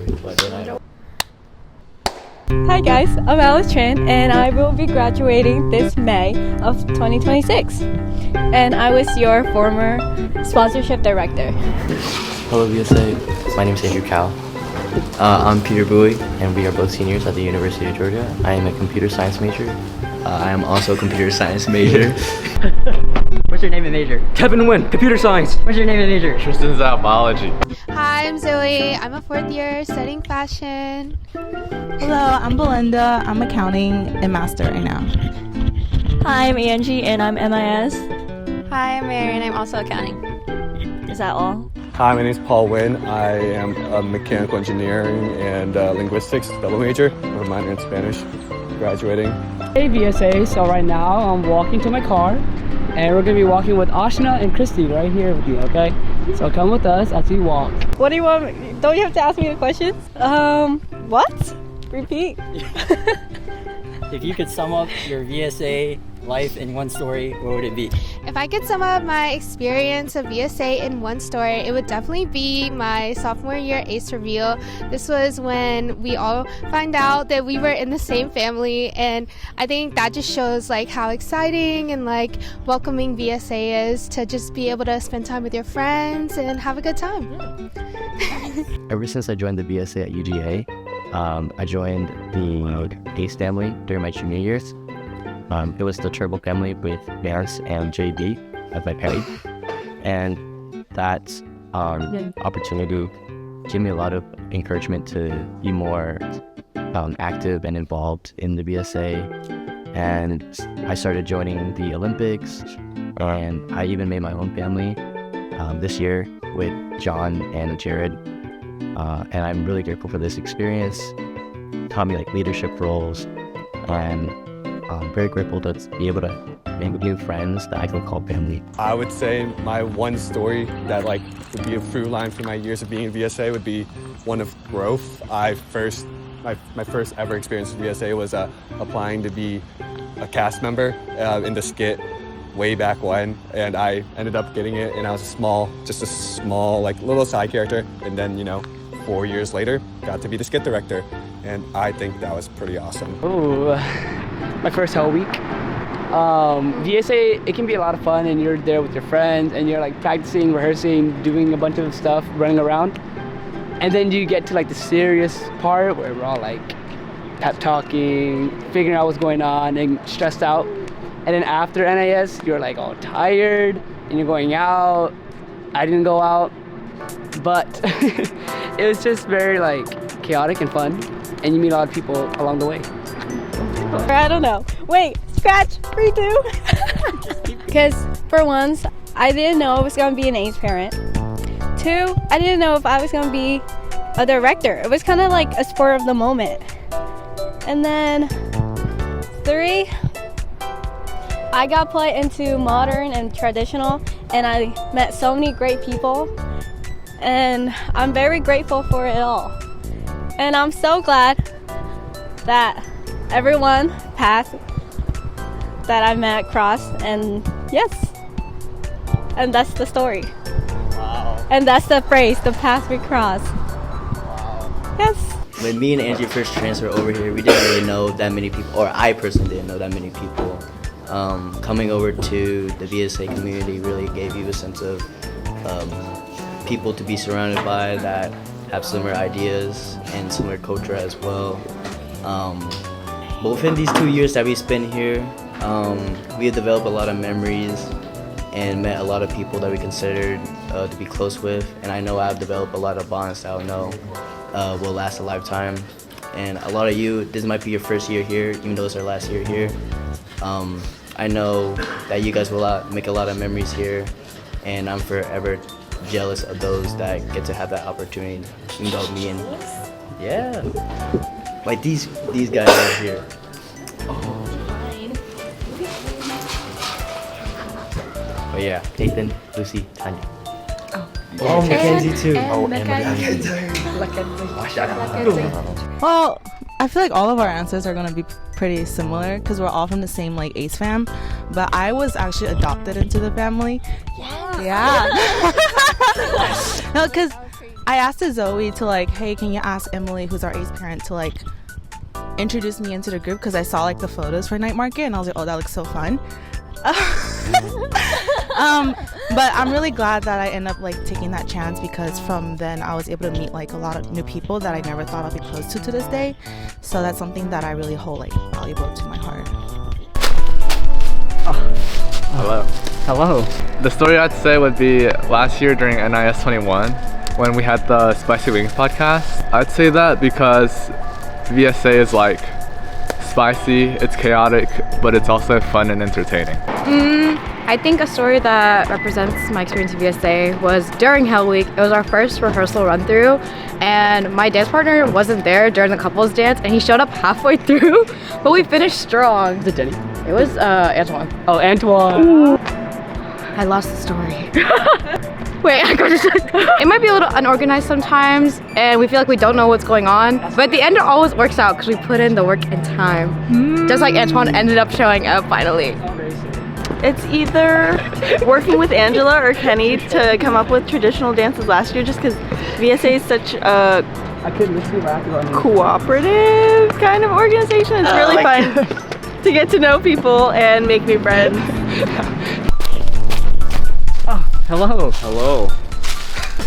but then I don't. Hi guys, I'm Alice Tran and I will be graduating this May of 2026. And I was your former sponsorship director. Hello VSA, my name is Andrew Cow. I'm Peter Bowie and we are both seniors at the University of Georgia. I am a computer science major. I am also a computer science major. What's your name and major? Kevin Nguyen, computer science. What's your name and major? Tristan's out biology. Hi, I'm Zoe. I'm a 4th year studying fashion. Hello, I'm Belinda. I'm accounting and master right now. Hi, I'm Angie and I'm MIS. Hi, I'm Mary and I'm also accounting. Is that all? Hi, my name is Paul Wynn. I am a mechanical engineering and linguistics double major with a minor in Spanish, graduating. Hey VSA, so right now I'm walking to my car and we're going to be walking with Ashna and Christy right here with me, okay? So come with us as we walk. What do you want? Don't you have to ask me the questions? What? Repeat. If you could sum up your VSA life in one story, what would it be? If I could sum up my experience of VSA in one story, it would definitely be my sophomore year ACE reveal. This was when we all found out that we were in the same family, and I think that just shows like how exciting and like welcoming VSA is, to just be able to spend time with your friends and have a good time. Ever since I joined the VSA at UGA, I joined the ACE family during my junior years. It was the Turbo family with Vance and JD as my parents, and that opportunity gave me a lot of encouragement to be more active and involved in the VSA, and I started joining the Olympics, and I even made my own family this year with John and Jared, and I'm really grateful for this experience. It taught me like leadership roles, and I'm very grateful to be able to make new friends that I can call family. I would say my one story that like would be a through line for my years of being in VSA would be one of growth. My first ever experience with VSA was applying to be a cast member in the skit way back when, and I ended up getting it, and I was just a small like little side character, and then 4 years later got to be the skit director, and I think that was pretty awesome. Ooh, my first whole week. VSA, it can be a lot of fun, and you're there with your friends and you're like practicing, rehearsing, doing a bunch of stuff, running around, and then you get to like the serious part where we're all like pep talking, figuring out what's going on and stressed out. And then after NIS, you're like all tired and you're going out. I didn't go out, but it was just very like chaotic and fun, and you meet a lot of people along the way. I don't know. Wait, scratch, redo. Because for once, I didn't know I was going to be an ACE parent. 2, I didn't know if I was going to be a director. It was kind of like a spur of the moment. And then 3, I got put into modern and traditional, and I met so many great people, and I'm very grateful for it all. And I'm so glad that everyone passed that I met crossed, and yes, and that's the story. Wow. And that's the phrase, the path we cross. Wow. Yes. When me and Angie first transferred over here, we didn't really know that many people, or I personally didn't know that many people. Coming over to the VSA community really gave you a sense of people to be surrounded by that have similar ideas and similar culture as well. But within these 2 years that we spent here, we have developed a lot of memories and met a lot of people that we considered to be close with. And I know I've developed a lot of bonds that I know will last a lifetime. And a lot of you, this might be your first year here, even though it's our last year here. I know that you guys will make a lot of memories here, and I'm forever jealous of those that get to have that opportunity. Even though me and like these guys right here. But yeah, Nathan, Lucy, Tanya. Oh, Mackenzie too. And Mackenzie. Well, I feel like all of our answers are going to be pretty similar because we're all from the same like ACE fam, but I was actually adopted into the family. Yeah. No, because I asked Zoe to like, hey, can you ask Emily, who's our ace parent, to like introduce me into the group, because I saw like the photos for night market and I was like, oh, that looks so fun. But I'm really glad that I ended up like taking that chance, because from then I was able to meet like a lot of new people that I never thought I'd be close to this day. So that's something that I really hold like valuable to my heart. Hello. Hello. The story I'd say would be last year during NIS 21 when we had the Spicy Wings podcast. I'd say that because VSA is like spicy, it's chaotic, but it's also fun and entertaining. I think a story that represents my experience at VSA was during Hell Week. It was our first rehearsal run through, and my dance partner wasn't there during the couples dance, and he showed up halfway through, but we finished strong. Was it Jenny? It was Antoine. Oh, Antoine. Ooh. I lost the story. Wait, I got to. It might be a little unorganized sometimes, and we feel like we don't know what's going on. But at the end, it always works out because we put in the work and time. Just like Antoine ended up showing up finally. It's either working with Angela or Kenny to come up with traditional dances last year, just because VSA is such a cooperative kind of organization. It's really fun to get to know people and make new friends. Hello. Hello.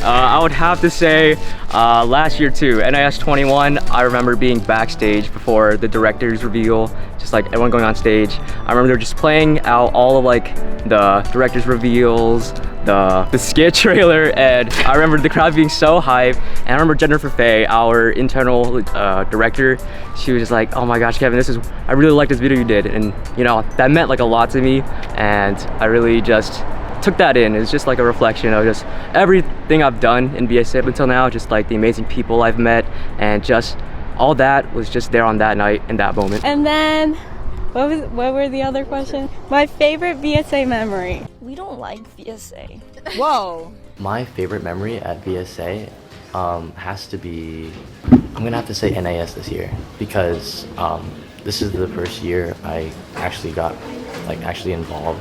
I would have to say last year too, NIS 21, I remember being backstage before the director's reveal, just like everyone going on stage. I remember they were just playing out all of like the director's reveals, the skit trailer, and I remember the crowd being so hyped. And I remember Jennifer Faye, our internal director, she was just like, oh my gosh, Kevin, I really like this video you did. And you know, that meant like a lot to me, and I really just took that in. It's just like a reflection of just everything I've done in VSA up until now, just like the amazing people I've met, and just all that was just there on that night in that moment. And then, what were the other questions? My favorite VSA memory. We don't like VSA. Whoa. My favorite memory at VSA has to be, I'm gonna have to say NIS this year, because this is the first year I actually got actually involved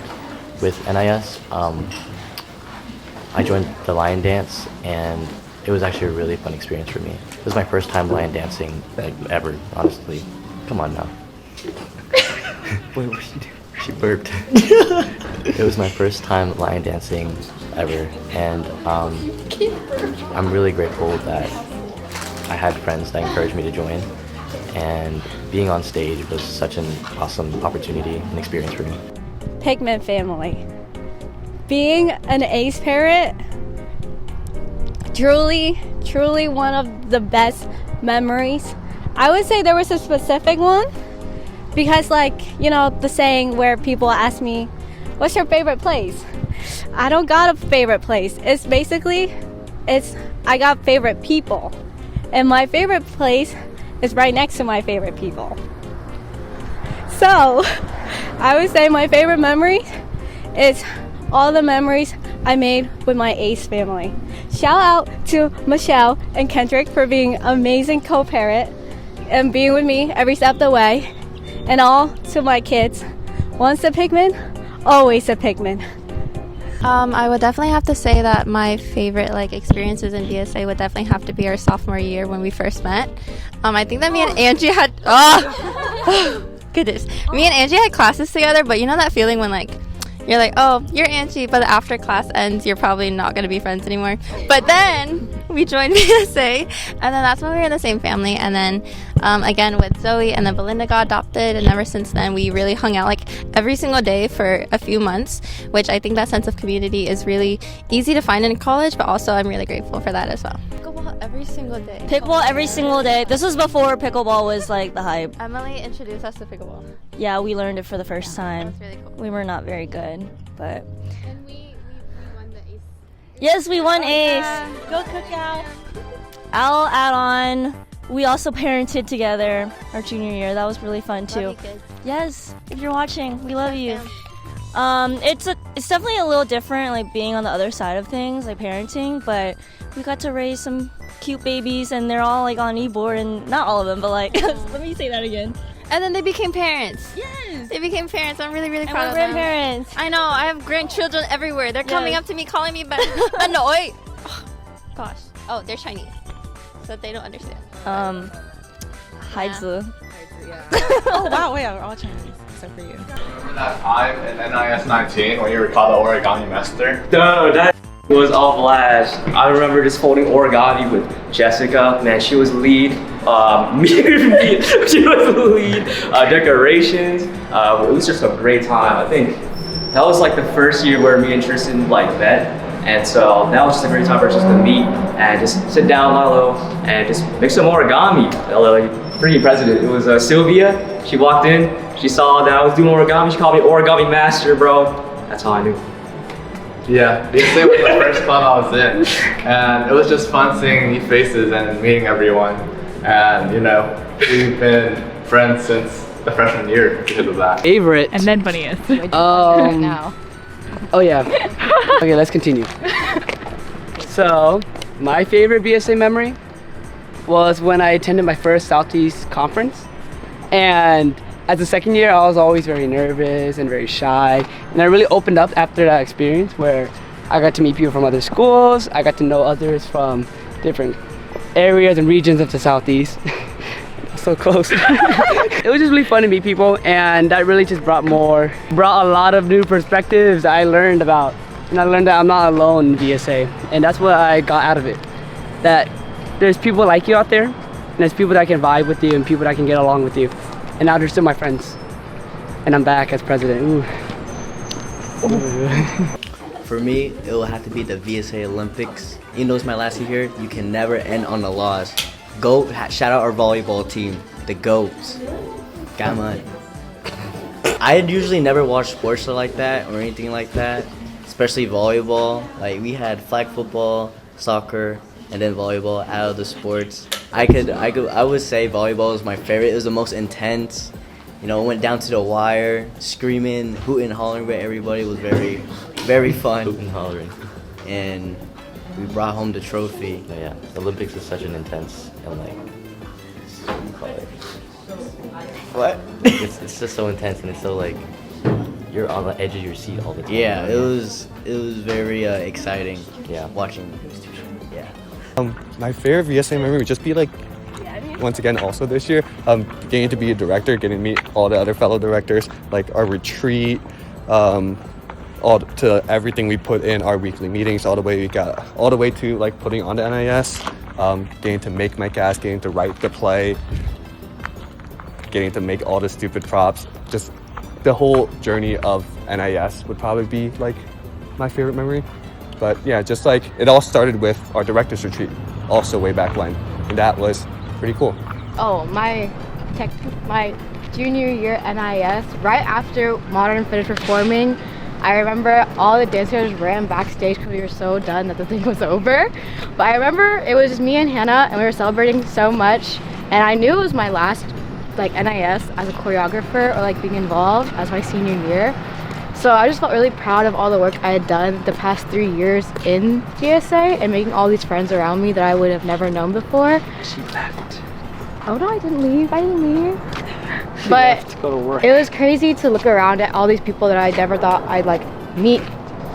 with NIS. I joined the lion dance, and it was actually a really fun experience for me. It was my first time lion dancing ever, honestly. Come on now. Wait, what did she do? She burped. It was my first time lion dancing ever, and I'm really grateful that I had friends that encouraged me to join, and being on stage was such an awesome opportunity and experience for me. Pigment family. Being an ace parent, truly one of the best memories. I would say there was a specific one, because like, you know, the saying where people ask me, what's your favorite place? I don't got a favorite place. It's basically, I got favorite people. And my favorite place is right next to my favorite people. So, I would say my favorite memory is all the memories I made with my ace family. Shout out to Michelle and Kendrick for being amazing co-parent and being with me every step of the way. And all to my kids, once a pigment, always a pigment. I would definitely have to say that my favorite experiences in VSA would definitely have to be our sophomore year when we first met. I think that me and Angie had goodness. Me and Angie had classes together, but you know that feeling when you're like, oh, you're Angie, but after class ends, you're probably not going to be friends anymore. But then we joined VSA, and then that's when we were in the same family. And then again with Zoe, and then Belinda got adopted, and ever since then we really hung out every single day for a few months, which I think that sense of community is really easy to find in college, but also I'm really grateful for that as well. Pickleball every single day. Pickleball every single day. This was before pickleball was the hype. Emily introduced us to pickleball. Yeah, we learned it for the first time. That was really cool. We were not very good, but And we won the ace. yes, we won ace. Yeah. Go Cookout. I'll add on, we also parented together our junior year. That was really fun too. Love you, kids. Yes, if you're watching, we love you. It's definitely a little different, being on the other side of things, parenting, but we got to raise some cute babies, and they're all on e-board, and not all of them, but let me say that again. And then they became parents. Yes. They became parents. I'm really, really proud And of we're them. grandparents. I know. I have grandchildren everywhere. They're coming Yes. up to me, calling me annoyed. Gosh. Oh, they're Chinese, so they don't understand. Haizi. Oh wow, wait, we're all Chinese except for you. Remember that time in NIS 19 when you were called the origami master? Dude, that was a blast. I remember just folding origami with Jessica. Man, she was lead. She was the lead. Decorations. It was just a great time. I think that was like the first year where me and Tristan like met. And so that was just a great time for us just to meet and just sit down, Lalo, and just make some origami. Like, freaking president. It was Sylvia. She walked in. She saw that I was doing origami. She called me origami master, bro. That's how I knew. Yeah, VSA was the first club I was in, and it was just fun seeing new faces and meeting everyone. And you know, we've been friends since the freshman year because of that. Favorite. And then funniest. Oh yeah. Okay, let's continue. So, my favorite VSA memory was when I attended my first Southeast conference. And as a second year, I was always very nervous and very shy. And I really opened up after that experience where I got to meet people from other schools. I got to know others from different areas and regions of the Southeast. So close. It was just really fun to meet people, and that really just brought a lot of new perspectives I learned about. And I learned that I'm not alone in VSA, and that's what I got out of it. That there's people like you out there, and there's people that can vibe with you and people that can get along with you. And now they're still my friends. And I'm back as president. Ooh. For me, it will have to be the VSA Olympics. Even though it's my last year here, you can never end on a loss. Shout out our volleyball team, the GOATs. Come on. I usually never watch sports like that or anything like that, especially volleyball. Like we had flag football, soccer, and then volleyball out of the sports. I would say volleyball is my favorite. It was the most intense. You know, it went down to the wire, screaming, hooting, hollering with everybody. It was very, very fun. Hooting, hollering. And we brought home the trophy. Oh, yeah, the Olympics is such an intense and like, what do you call it? What? It's just so intense and it's so like, you're on the edge of your seat all the time. Yeah, it was very exciting. Yeah, watching. Yeah. My favorite VSA memory would just be like, once again, also this year, getting to be a director, getting to meet all the other fellow directors, like our retreat, all to everything we put in our weekly meetings, all the way to like putting on the NIS, getting to make my cast, getting to write the play, getting to make all the stupid props. Just the whole journey of NIS would probably be like my favorite memory. But yeah, just like it all started with our director's retreat, also way back when, and that was pretty cool. Oh, my junior year NIS, right after Modern finished performing, I remember all the dancers ran backstage because we were so done that the thing was over. But I remember it was just me and Hannah, and we were celebrating so much, and I knew it was my last like NIS as a choreographer or like being involved as my senior year. So I just felt really proud of all the work I had done the past 3 years in VSA and making all these friends around me that I would have never known before. She left. Oh no, I didn't leave. She But left to go to work. it was crazy to look around at all these people that I never thought I'd like meet,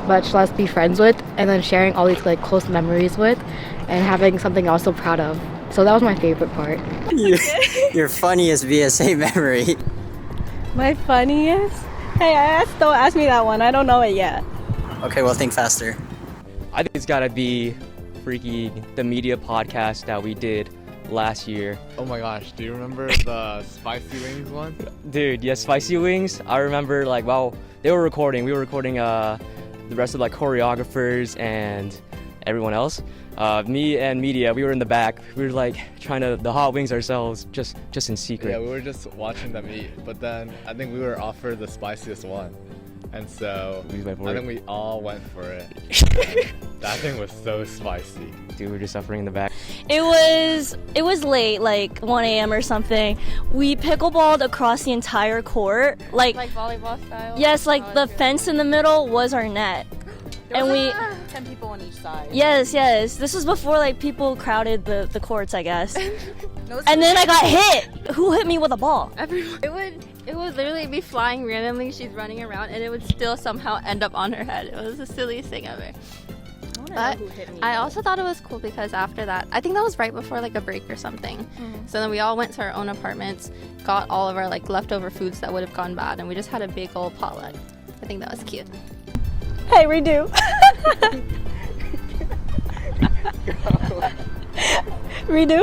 much less be friends with, and then sharing all these like close memories with, and having something I was so proud of. So that was my favorite part. Your funniest VSA memory. My funniest? Hey, don't ask me that one. I don't know it yet. Okay, well, think faster. I think it's gotta be freaking the media podcast that we did last year. Oh my gosh, do you remember the spicy wings one? Dude, yes, spicy wings. I remember like, wow, we were recording the rest of like choreographers and everyone else. Me and media, we were in the back. We were like trying to the hot wings ourselves, just in secret. Yeah, we were just watching them eat, but then I think we were offered the spiciest one, and so I think we all went for it. That thing was so spicy. Dude, we were just suffering in the back. It was late, like 1 a.m. or something. We pickleballed across the entire court, like volleyball style. Yes, like the fence in the middle was our net. And we 10 people on each side. Yes. This was before like people crowded the courts, I guess. And then I got hit. Who hit me with a ball? It would literally be flying randomly. She's running around, and it would still somehow end up on her head. It was the silliest thing ever. But I also thought it was cool because after that, I think that was right before like a break or something. So then we all went to our own apartments, got all of our like leftover foods that would have gone bad, and we just had a big old potluck. I think that was cute. Hey, redo. Redo?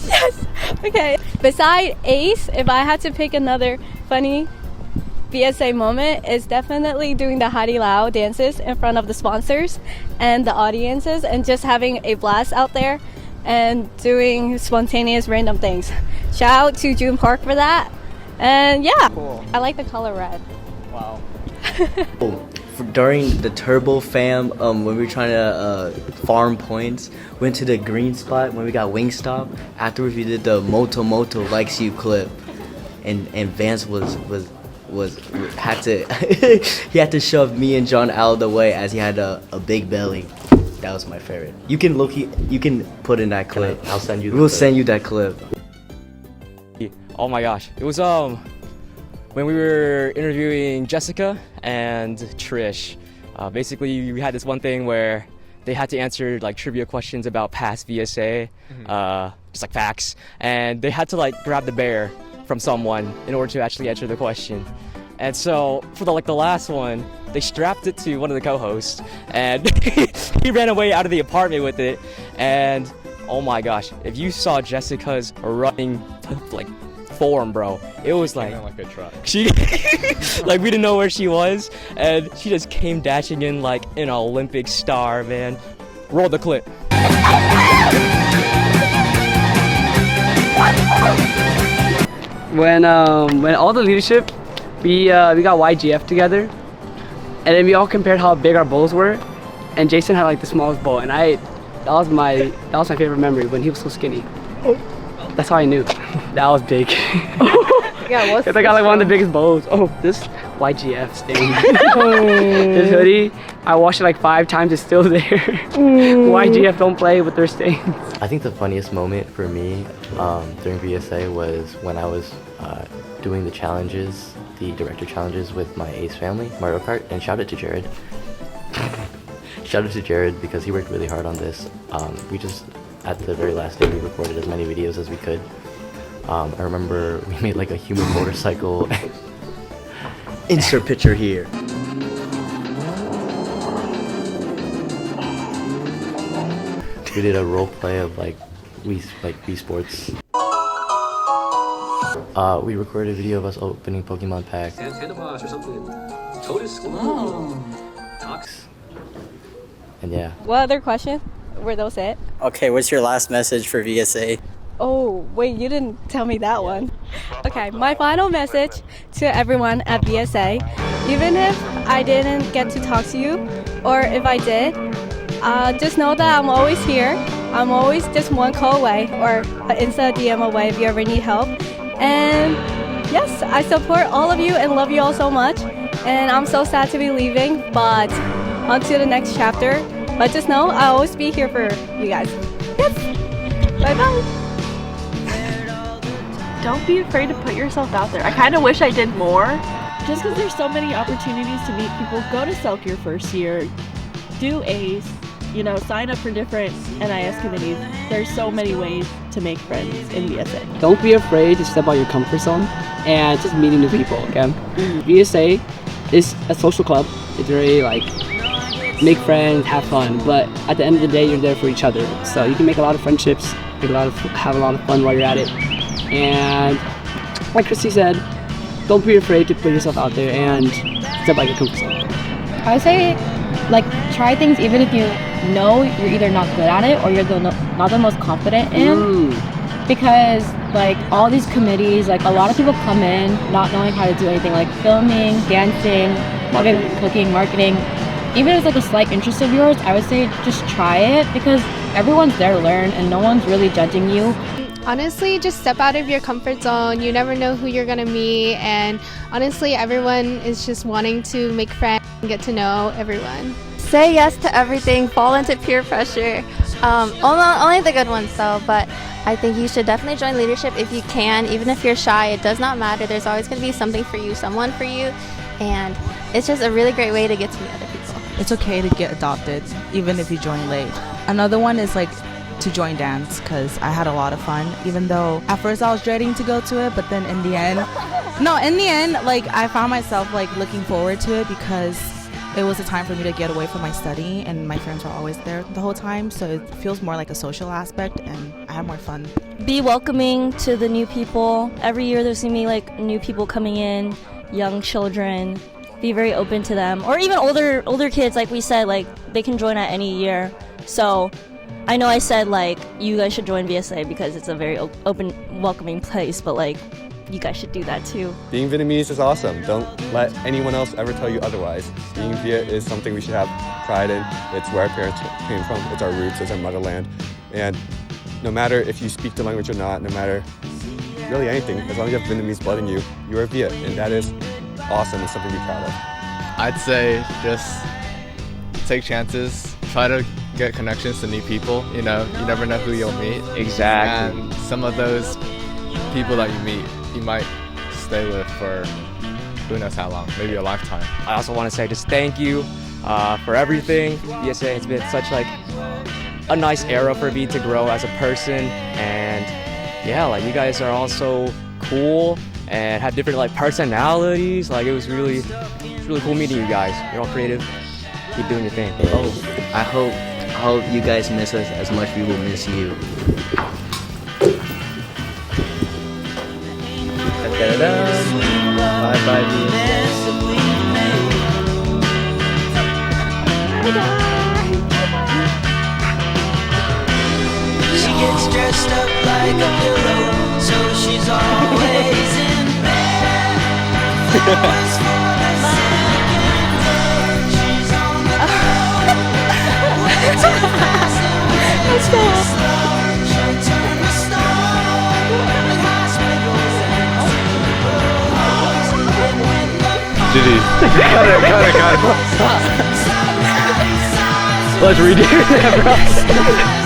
Yes. Okay. Beside Ace, if I had to pick another funny VSA moment, it's definitely doing the Hadi Lao dances in front of the sponsors and the audiences and just having a blast out there and doing spontaneous random things. Shout out to June Park for that. And yeah, cool. I like the color red. Wow. During the Turbo Fam, when we were trying to farm points, went to the green spot when we got Wingstop. Afterwards, we did the Moto Moto Likes You clip, and Vance had to shove me and John out of the way as he had a big belly. That was my favorite. You can put in that clip. I'll send you. We'll send you that clip. Oh my gosh, it was when we were interviewing Jessica and Trish. Basically, we had this one thing where they had to answer like trivia questions about past VSA, just like facts, and they had to like grab the bear from someone in order to actually answer the question. And so for the last one, they strapped it to one of the co-hosts, and he ran away out of the apartment with it. And oh my gosh, if you saw Jessica's running like form, bro, it was like a truck. She like we didn't know where she was, and she just came dashing in like an Olympic star, man. Roll the clip. When all the leadership, we got YGF together, and then we all compared how big our bowls were, and Jason had like the smallest bowl, and that was my favorite memory when he was so skinny. That's how I knew that was big. Yeah, what's I got like one of the biggest bowls. Oh, this YGF stain. This hoodie, I washed it like 5 times. It's still there. YGF don't play with their stains. I think the funniest moment for me during VSA was when I was doing the challenges, the director challenges with my Ace family, Mario Kart, and shout out to Jared. Shout out to Jared because he worked really hard on this. We just, at the very last day, we recorded as many videos as we could. I remember we made like a human motorcycle. Insert picture here. We did a role play of like Wii Sports. We recorded a video of us opening Pokemon packs. And yeah. What other question? Were those it? Okay, what's your last message for VSA? Oh, wait, you didn't tell me that one. Okay, my final message to everyone at VSA, even if I didn't get to talk to you, or if I did, just know that I'm always here. I'm always just one call away, or an Insta DM away if you ever need help. And yes, I support all of you and love you all so much. And I'm so sad to be leaving, but on to the next chapter. But just know I'll always be here for you guys. Yes, bye-bye. Don't be afraid to put yourself out there. I kind of wish I did more. Just because there's so many opportunities to meet people. Go to Selk your first year. Do Ace. You know, sign up for different NIS committees. There's so many ways to make friends in VSA. Don't be afraid to step out your comfort zone and just meeting new people, okay? VSA is a social club. It's very like, make friends, have fun, but at the end of the day, you're there for each other. So you can make a lot of friendships, have a lot of fun while you're at it. And like Christy said, don't be afraid to put yourself out there and step out your comfort zone. I would say, like, try things even if you know you're either not good at it or you're not the most confident in. Because, like, all these committees, like, a lot of people come in not knowing how to do anything, like filming, dancing, cooking, marketing. Even if it's like a slight interest of yours, I would say just try it because everyone's there to learn and no one's really judging you. Honestly, just step out of your comfort zone. You never know who you're gonna meet, and honestly, everyone is just wanting to make friends and get to know everyone. Say yes to everything, fall into peer pressure. Only the good ones though, but I think you should definitely join leadership if you can. Even if you're shy, it does not matter. There's always going to be something for you, someone for you, and it's just a really great way to get to meet other people. it's okay to get adopted, even if you join late. Another one is like to join dance, because I had a lot of fun, even though at first I was dreading to go to it, but then in the end, like I found myself like looking forward to it because it was a time for me to get away from my study, and my friends were always there the whole time, so it feels more like a social aspect, and I had more fun. Be welcoming to the new people. Every year there's gonna be like new people coming in, young children. Be very open to them, or even older kids. Like we said, like they can join at any year. So I know I said like you guys should join VSA because it's a very open, welcoming place, but like you guys should do that too. Being Vietnamese is awesome. Don't let anyone else ever tell you otherwise. Being Viet is something we should have pride in. It's where our parents came from. It's our roots. It's our motherland. And no matter if you speak the language or not, no matter really anything, as long as you have Vietnamese blood in you, you are Viet, and that is awesome and something to be proud of. I'd say just take chances, try to get connections to new people. You know, you never know who you'll meet. Exactly. And some of those people that you meet, you might stay with for who knows how long, maybe a lifetime. I also want to say just thank you for everything. VSA has been such like a nice era for me to grow as a person, and yeah, like you guys are all so cool and have different like personalities. Like it's really cool meeting you guys. You're all creative. Keep doing your thing. Oh, I hope you guys miss us as much we will miss you. Bye-bye, She gets dressed up like a pillow, so she's always in bed. Always for the second day, she's on the go. Way too fast and way too slow. She'll turn the stone with hospitals and hospitals. And when the Giddy. Cut it. Let's redo that, bro.